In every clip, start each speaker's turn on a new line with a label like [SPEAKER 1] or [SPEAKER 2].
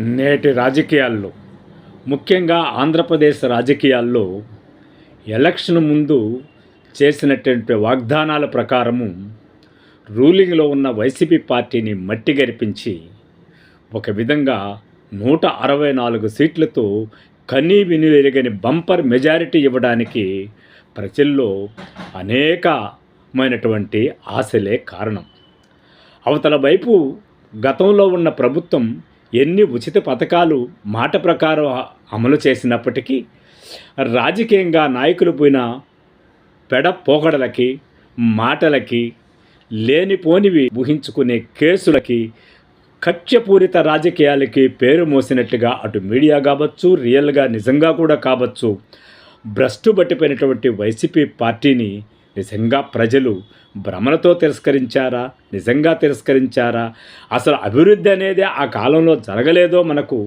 [SPEAKER 1] నేటి రాజకీయాల్లో ముఖ్యంగా ఆంధ్రప్రదేశ్ రాజకీయాల్లో ఎలక్షన్ ముందు చేసినటువంటి వాగ్దానాల ప్రకారము రూలింగ్లో ఉన్న వైసీపీ పార్టీని మట్టి గరిపించి ఒక విధంగా 164 సీట్లతో కనీ విని ఎరుగని బంపర్ మెజారిటీ ఇవ్వడానికి ప్రజల్లో అనేకమైనటువంటి ఆశలే కారణం. అవతల వైపు గతంలో ఉన్న ప్రభుత్వం ఎన్ని ఉచిత పథకాలు మాట ప్రకారం అమలు చేసినప్పటికీ రాజకీయంగా నాయకులు పోయిన పెడపోకడలకి, మాటలకి, లేనిపోనివి ఊహించుకునే కేసులకి, కక్షపూరిత రాజకీయాలకి పేరు మోసినట్లుగా అటు మీడియా కావచ్చు, రియల్గా నిజంగా కూడా కావచ్చు, భ్రష్టు పట్టిపోయినటువంటి వైసీపీ పార్టీని నిజంగా ప్రజలు భ్రమలతో తిరస్కరించారా, నిజంగా తిరస్కరించారా, అసలు అభివృద్ధి అనేది ఆ కాలంలో జరగలేదో మనకు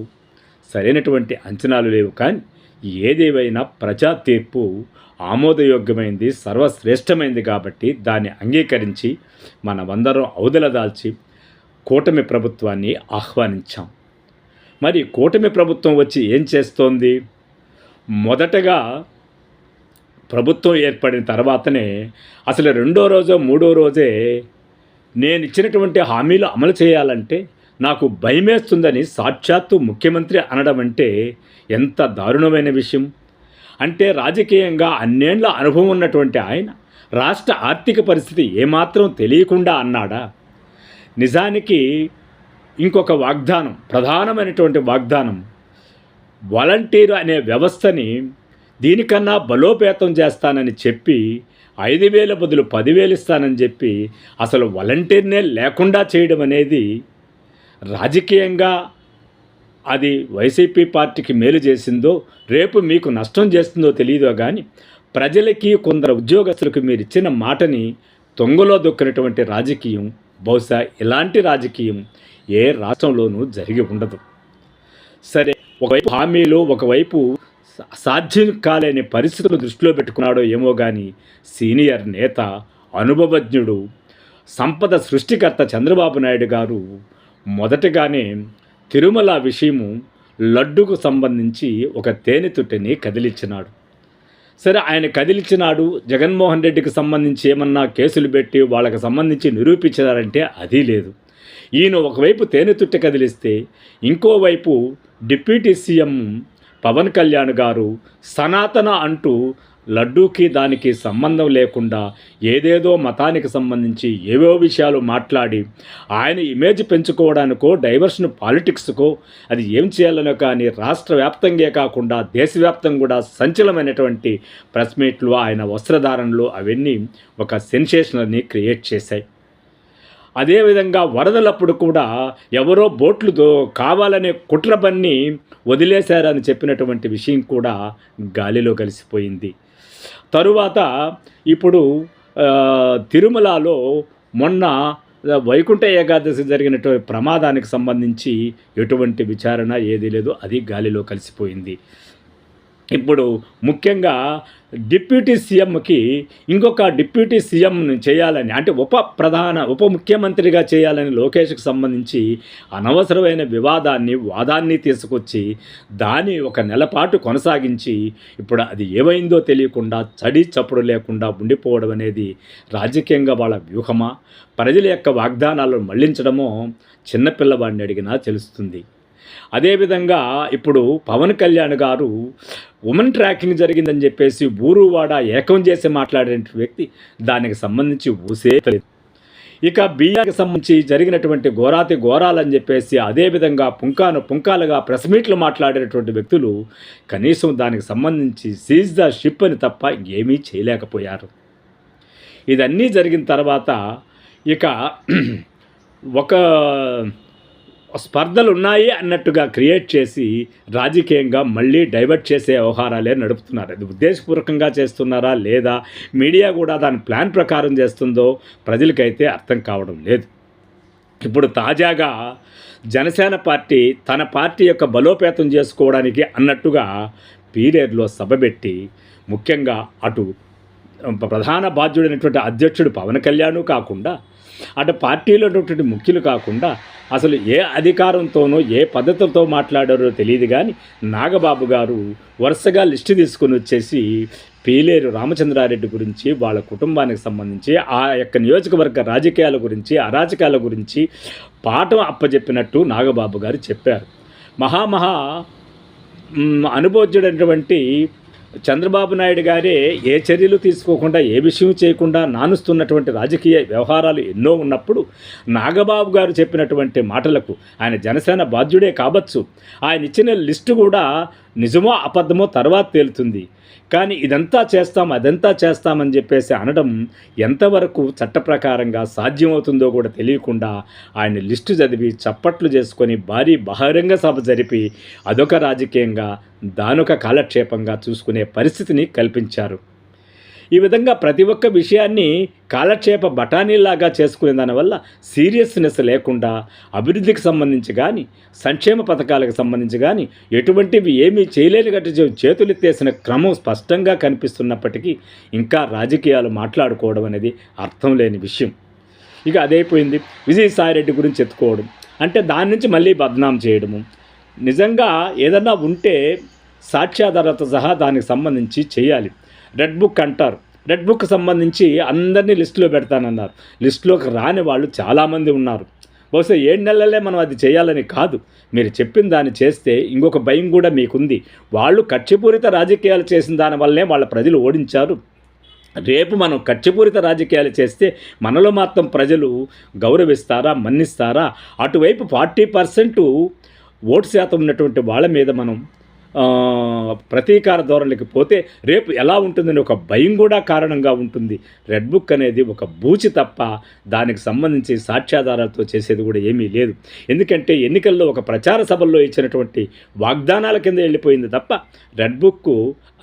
[SPEAKER 1] సరైనటువంటి అంచనాలు లేవు. కానీ ఏదేవైనా ప్రజా తీర్పు ఆమోదయోగ్యమైంది, సర్వశ్రేష్టమైంది కాబట్టి దాన్ని అంగీకరించి మనమందరం ఔదలదాల్చి కూటమి ప్రభుత్వాన్ని ఆహ్వానించాం. మరి కూటమి ప్రభుత్వం వచ్చి ఏం చేస్తోంది? మొదటగా ప్రభుత్వం ఏర్పడిన తర్వాతనే అసలు రెండో రోజో మూడో రోజే నేను ఇచ్చినటువంటి హామీలు అమలు చేయాలంటే నాకు భయమేస్తుందని సాక్షాత్తు ముఖ్యమంత్రి అనడం అంటే ఎంత దారుణమైన విషయం. అంటే రాజకీయంగా అన్నేళ్ల అనుభవం ఉన్నటువంటి ఆయన రాష్ట్ర ఆర్థిక పరిస్థితి ఏమాత్రం తెలియకుండా అన్నాడా? నిజానికి ఇంకొక వాగ్దానం, ప్రధానమైనటువంటి వాగ్దానం, వాలంటీర్ అనే వ్యవస్థని దీనికన్నా బలోపేతం చేస్తానని చెప్పి 5,000 బదులు 10,000 ఇస్తానని చెప్పి అసలు వాలంటీర్నే లేకుండా చేయడం అనేది రాజకీయంగా అది వైసీపీ పార్టీకి మేలు చేసిందో రేపు మీకు నష్టం చేస్తుందో తెలియదో కానీ ప్రజలకి, కొందరు ఉద్యోగస్తులకు మీరు ఇచ్చిన మాటని తొంగలో దొక్కినటువంటి రాజకీయం బహుశా ఇలాంటి రాజకీయం ఏ రాష్ట్రంలోనూ జరిగి ఉండదు. సరే, ఒకవైపు హామీలు, ఒకవైపు సాధ్యం కాలేని పరిస్థితులు దృష్టిలో పెట్టుకున్నాడో ఏమో కానీ సీనియర్ నేత, అనుభవజ్ఞుడు, సంపద సృష్టికర్త చంద్రబాబు నాయుడు గారు మొదటగానే తిరుమల విషయము, లడ్డుకు సంబంధించి ఒక తేనెతుట్టెని కదిలించినాడు. సరే, ఆయన కదిలించినాడు. జగన్మోహన్ రెడ్డికి సంబంధించి ఏమన్నా కేసులు పెట్టి వాళ్ళకి సంబంధించి నిరూపించారంటే అది లేదు. ఈయన ఒకవైపు తేనెతుట్టె కదిలిస్తే ఇంకోవైపు డిప్యూటీ సీఎం పవన్ కళ్యాణ్ గారు సనాతన అంటూ లడ్డూకి దానికి సంబంధం లేకుండా ఏదేదో మతానికి సంబంధించి ఏవో విషయాలు మాట్లాడి ఆయన ఇమేజ్ పెంచుకోవడానికో, డైవర్షన్ పాలిటిక్స్కో, అది ఏం చేయాలనో కానీ రాష్ట్ర వ్యాప్తంగా కాకుండా దేశవ్యాప్తంగా కూడా సంచలనమైనటువంటి ప్రెస్ మీట్లు, ఆయన వస్త్రధారణలు అవన్నీ ఒక సెన్సేషన్ని క్రియేట్ చేశాయి. అదేవిధంగా వరదలప్పుడు కూడా ఎవరో బోట్లు కావాలనే కుట్రబన్ని వదిలేశారని చెప్పినటువంటి విషయం కూడా గాలిలో కలిసిపోయింది. తరువాత ఇప్పుడు తిరుమలలో మొన్న వైకుంఠ ఏకాదశి జరిగినటువంటి ప్రమాదానికి సంబంధించి ఎటువంటి విచారణ ఏదీ లేదు, అది గాలిలో కలిసిపోయింది. ఇప్పుడు ముఖ్యంగా డిప్యూటీ సీఎంకి ఇంకొక డిప్యూటీ సీఎం చేయాలని, అంటే ఉప ముఖ్యమంత్రిగా చేయాలని లోకేష్కి సంబంధించి అనవసరమైన వాదాన్ని తీసుకొచ్చి దాన్ని ఒక నెలపాటు కొనసాగించి ఇప్పుడు అది ఏమైందో తెలియకుండా చడి చప్పుడు లేకుండా ఉండిపోవడం అనేది రాజకీయంగా వాళ్ళ వ్యూహమా, ప్రజల యొక్క వాగ్దానాలను మళ్లించడమో చిన్నపిల్లవాడిని అడిగినా తెలుస్తుంది. అదేవిధంగా ఇప్పుడు పవన్ కళ్యాణ్ గారు ఉమెన్ ట్రాకింగ్ జరిగిందని చెప్పేసి ఊరువాడ ఏకం చేసి మాట్లాడిన వ్యక్తి, దానికి సంబంధించి ఊసేలేదు. ఇక బియ్యానికి సంబంధించి జరిగినటువంటి ఘోరాలని చెప్పేసి అదేవిధంగా పుంకాలుగా ప్రెస్ మీట్లు మాట్లాడినటువంటి వ్యక్తులు కనీసం దానికి సంబంధించి సీజ్ ద షిప్ అని తప్ప ఏమీ చేయలేకపోయారు. ఇదన్నీ జరిగిన తర్వాత ఇక ఒక స్పర్ధలు ఉన్నాయి అన్నట్టుగా క్రియేట్ చేసి రాజకీయంగా మళ్ళీ డైవర్ట్ చేసే వ్యవహారాలే నడుపుతున్నారు. అది ఉద్దేశపూర్వకంగా చేస్తున్నారా లేదా మీడియా కూడా దాని ప్లాన్ ప్రకారం చేస్తుందో ప్రజలకైతే అర్థం కావడం లేదు. ఇప్పుడు తాజాగా జనసేన పార్టీ తన పార్టీ యొక్క బలోపేతం చేసుకోవడానికి అన్నట్టుగా పీలేరులో సభ పెట్టి ముఖ్యంగా అటు ప్రధాన బాధ్యుడైనటువంటి అధ్యక్షుడు పవన్ కళ్యాణ్ కాకుండా అటు పార్టీలో ఉన్నటువంటి ముఖ్యులు కాకుండా అసలు ఏ అధికారంతోనో ఏ పద్ధతితో మాట్లాడారో తెలియదు కానీ నాగబాబు గారు వరుసగా లిస్టు తీసుకొని వచ్చేసి పీలేరు రామచంద్రారెడ్డి గురించి, వాళ్ళ కుటుంబానికి సంబంధించి, ఆ యొక్క నియోజకవర్గ రాజకీయాల గురించి, అరాచకాల గురించి పాఠం అప్పచెప్పినట్టు నాగబాబు గారు చెప్పారు. మహా అనుభవజ్ఞుడైనటువంటి చంద్రబాబు నాయుడు గారే ఏ చర్యలు తీసుకోకుండా, ఏ విషయం చేయకుండా నానుస్తున్నటువంటి రాజకీయ వ్యవహారాలు ఎన్నో ఉన్నప్పుడు నాగబాబు గారు చెప్పినటువంటి మాటలకు ఆయన జనసేన బాధ్యుడే కావచ్చు. ఆయన ఇచ్చిన లిస్టు కూడా నిజమో అబద్ధమో తర్వాత తేలుతుంది. కానీ ఇదంతా చేస్తాం, అదంతా చేస్తామని చెప్పేసి అనడం ఎంతవరకు చట్ట ప్రకారంగా సాధ్యమవుతుందో కూడా తెలియకుండా ఆయన లిస్టు చదివి చప్పట్లు చేసుకొని భారీ బహిరంగ సభ జరిపి అదొక రాజకీయంగా దానొక కాలక్షేపంగా చూసుకునే పరిస్థితిని కల్పించారు. ఈ విధంగా ప్రతి ఒక్క విషయాన్ని కాలక్షేప బఠానీలాగా చేసుకునే దానివల్ల సీరియస్నెస్ లేకుండా అభివృద్ధికి సంబంధించి కానీ, సంక్షేమ పథకాలకు సంబంధించి కానీ ఎటువంటివి ఏమీ చేయలేని చేతులెత్తేసిన క్రమం స్పష్టంగా కనిపిస్తున్నప్పటికీ ఇంకా రాజకీయాలు మాట్లాడుకోవడం అనేది అర్థం లేని విషయం. ఇక అదైపోయింది. విజయసాయిరెడ్డి గురించి ఎత్తుకోవడం అంటే దాని నుంచి మళ్ళీ బద్నాం చేయడము. నిజంగా ఏదన్నా ఉంటే సాక్ష్యాధారాలతో సహా దానికి సంబంధించి చేయాలి. రెడ్ బుక్ అంటారు. రెడ్ బుక్ సంబంధించి అందరినీ లిస్టులో పెడతానన్నారు. లిస్టులోకి రాని వాళ్ళు చాలామంది ఉన్నారు. బహుశా 7 నెలలే మనం అది చేయాలని కాదు, మీరు చెప్పిన దాన్ని చేస్తే ఇంకొక భయం కూడా మీకుంది. వాళ్ళు కక్షపూరిత రాజకీయాలు చేసిన దానివల్లనే వాళ్ళ ప్రజలు ఓడించారు. రేపు మనం కక్షపూరిత రాజకీయాలు చేస్తే మనలో మాత్రం ప్రజలు గౌరవిస్తారా, మన్నిస్తారా? అటువైపు 40% ఓటు శాతం ఉన్నటువంటి వాళ్ళ మీద మనం ప్రతీకార ధోరణికి పోతే రేపు ఎలా ఉంటుందని ఒక భయం కూడా కారణంగా ఉంటుంది. రెడ్ బుక్ అనేది ఒక బూచి తప్ప దానికి సంబంధించి సాక్ష్యాధారాలతో చేసేది కూడా ఏమీ లేదు. ఎందుకంటే ఎన్నికల్లో ఒక ప్రచార సభల్లో ఇచ్చినటువంటి వాగ్దానాల కింద వెళ్ళిపోయింది తప్ప రెడ్ బుక్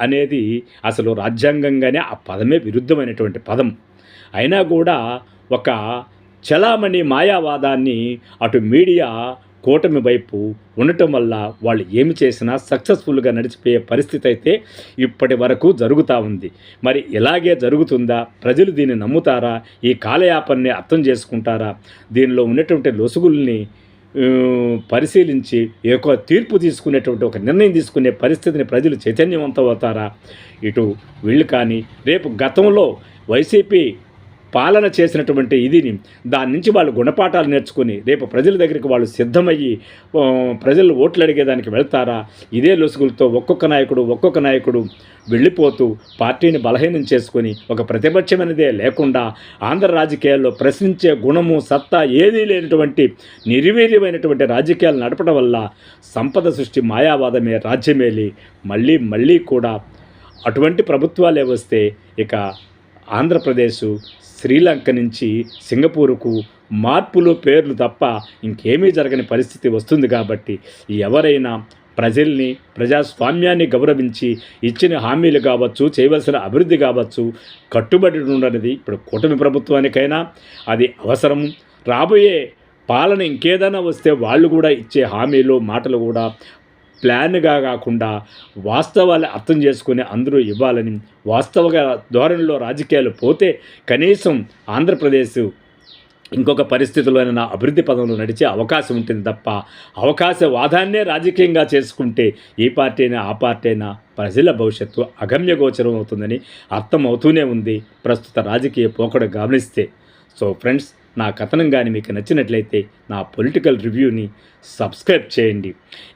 [SPEAKER 1] అనేది అసలు రాజ్యాంగంగానే ఆ పదమే విరుద్ధమైనటువంటి పదం. అయినా కూడా ఒక చలామణి మాయావాదాన్ని అటు మీడియా కూటమి వైపు ఉండటం వల్ల వాళ్ళు ఏమి చేసినా సక్సెస్ఫుల్గా నడిచిపోయే పరిస్థితి అయితే ఇప్పటి వరకు జరుగుతూ ఉంది. మరి ఇలాగే జరుగుతుందా? ప్రజలు దీన్ని నమ్ముతారా? ఈ కాలయాపనని అర్థం చేసుకుంటారా? దీనిలో ఉన్నటువంటి లొసుగుల్ని పరిశీలించి ఒక తీర్పు తీసుకునేటువంటి ఒక నిర్ణయం తీసుకునే పరిస్థితిని ప్రజలు చైతన్యవంతం అవుతారా? ఇటు వీళ్ళు కానీ రేపు గతంలో వైసీపీ పాలన చేసినటువంటి ఇదిని దాని నుంచి వాళ్ళు గుణపాఠాలు నేర్చుకుని రేపు ప్రజల దగ్గరికి వాళ్ళు సిద్ధమయ్యి ప్రజలు ఓట్లు అడిగేదానికి వెళ్తారా? ఇదే లొసుగులతో ఒక్కొక్క నాయకుడు వెళ్ళిపోతూ పార్టీని బలహీనం చేసుకొని ఒక ప్రతిపక్షం అనేదే లేకుండా ఆంధ్ర రాజకీయాల్లో ప్రశ్నించే గుణము, సత్తా ఏదీ లేనటువంటి నిర్వీర్యమైనటువంటి రాజకీయాలు నడపడం వల్ల సంపద సృష్టి మాయావాదమే రాజ్యమేలి మళ్ళీ కూడా అటువంటి ప్రభుత్వాలే వస్తే ఇక ఆంధ్రప్రదేశ్ శ్రీలంక నుంచి సింగపూర్కు మార్పులు పేర్లు తప్ప ఇంకేమీ జరగని పరిస్థితి వస్తుంది. కాబట్టి ఎవరైనా ప్రజల్ని, ప్రజాస్వామ్యాన్ని గౌరవించి ఇచ్చిన హామీలు కావచ్చు, చేయవలసిన అభివృద్ధి కావచ్చు కట్టుబడి ఉండనిది ఇప్పుడు కూటమి ప్రభుత్వానికైనా అది అవసరం. రాబోయే పాలన ఇంకేదైనా వస్తే వాళ్ళు కూడా ఇచ్చే హామీలు, మాటలు కూడా ప్లాన్గా కాకుండా వాస్తవాలు అర్థం చేసుకుని అందరూ ఇవ్వాలని, వాస్తవ ధోరణిలో రాజకీయాలు పోతే కనీసం ఆంధ్రప్రదేశ్ ఇంకొక పరిస్థితుల్లోనైనా అభివృద్ధి పదంలో నడిచే అవకాశం ఉంటుంది తప్ప అవకాశవాదాన్నే రాజకీయంగా చేసుకుంటే ఈ పార్టీ అయినా ఆ పార్టీ అయినా ప్రజల భవిష్యత్తు అగమ్యగోచరం అవుతుందని అర్థమవుతూనే ఉంది ప్రస్తుత రాజకీయ పోకడ గమనిస్తే. సో ఫ్రెండ్స్, నా కథనం కానీ మీకు నచ్చినట్లయితే నా పొలిటికల్ రివ్యూని సబ్స్క్రైబ్ చేయండి.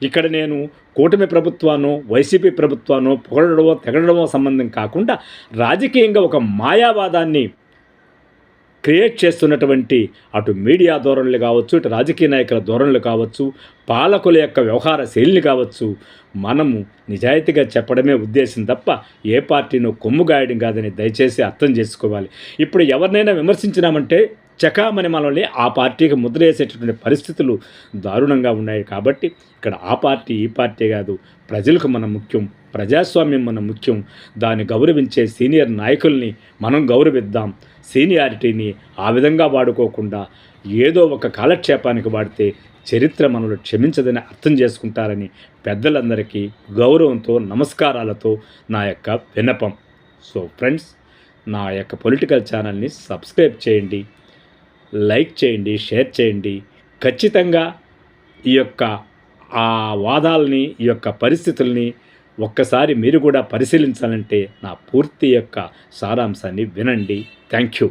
[SPEAKER 1] ఇక్కడ నేను కూటమి ప్రభుత్వానో వైసీపీ ప్రభుత్వానో పొగడమో తెగడమో సంబంధం కాకుండా రాజకీయంగా ఒక మాయావాదాన్ని క్రియేట్ చేస్తున్నటువంటి అటు మీడియా ధోరణులు కావచ్చు, ఇటు రాజకీయ నాయకుల ధోరణులు కావచ్చు, పాలకుల యొక్క వ్యవహార శైలిని కావచ్చు మనము నిజాయితీగా చెప్పడమే ఉద్దేశం తప్ప ఏ పార్టీనో కొమ్ముగాయడం కాదని దయచేసి అర్థం చేసుకోవాలి. ఇప్పుడు ఎవరినైనా విమర్శించినామంటే చకామని మనల్ని ఆ పార్టీకి ముద్ర వేసేటటువంటి పరిస్థితులు దారుణంగా ఉన్నాయి. కాబట్టి ఇక్కడ ఆ పార్టీ ఈ పార్టీ కాదు, ప్రజలకు మనం ముఖ్యం, ప్రజాస్వామ్యం మనం ముఖ్యం. దాన్ని గౌరవించే సీనియర్ నాయకుల్ని మనం గౌరవిద్దాం. సీనియారిటీని ఆ విధంగా వాడుకోకుండా ఏదో ఒక కాలక్షేపానికి వాడితే చరిత్ర మనల్ని క్షమించదని అర్థం చేసుకుంటారని పెద్దలందరికీ గౌరవంతో నమస్కారాలతో నా యొక్క విన్నపం. సో ఫ్రెండ్స్, నా యొక్క పొలిటికల్ ఛానల్ని సబ్స్క్రైబ్ చేయండి. లైక్ చేయండి, షేర్ చేయండి. ఖచ్చితంగా ఈ యొక్క ఆ వాదాలని, ఈ యొక్క పరిస్థితుల్ని ఒక్కసారి మీరు కూడా పరిశీలించాలంటే నా పూర్తి యొక్క సారాంశాన్ని వినండి. Thank you.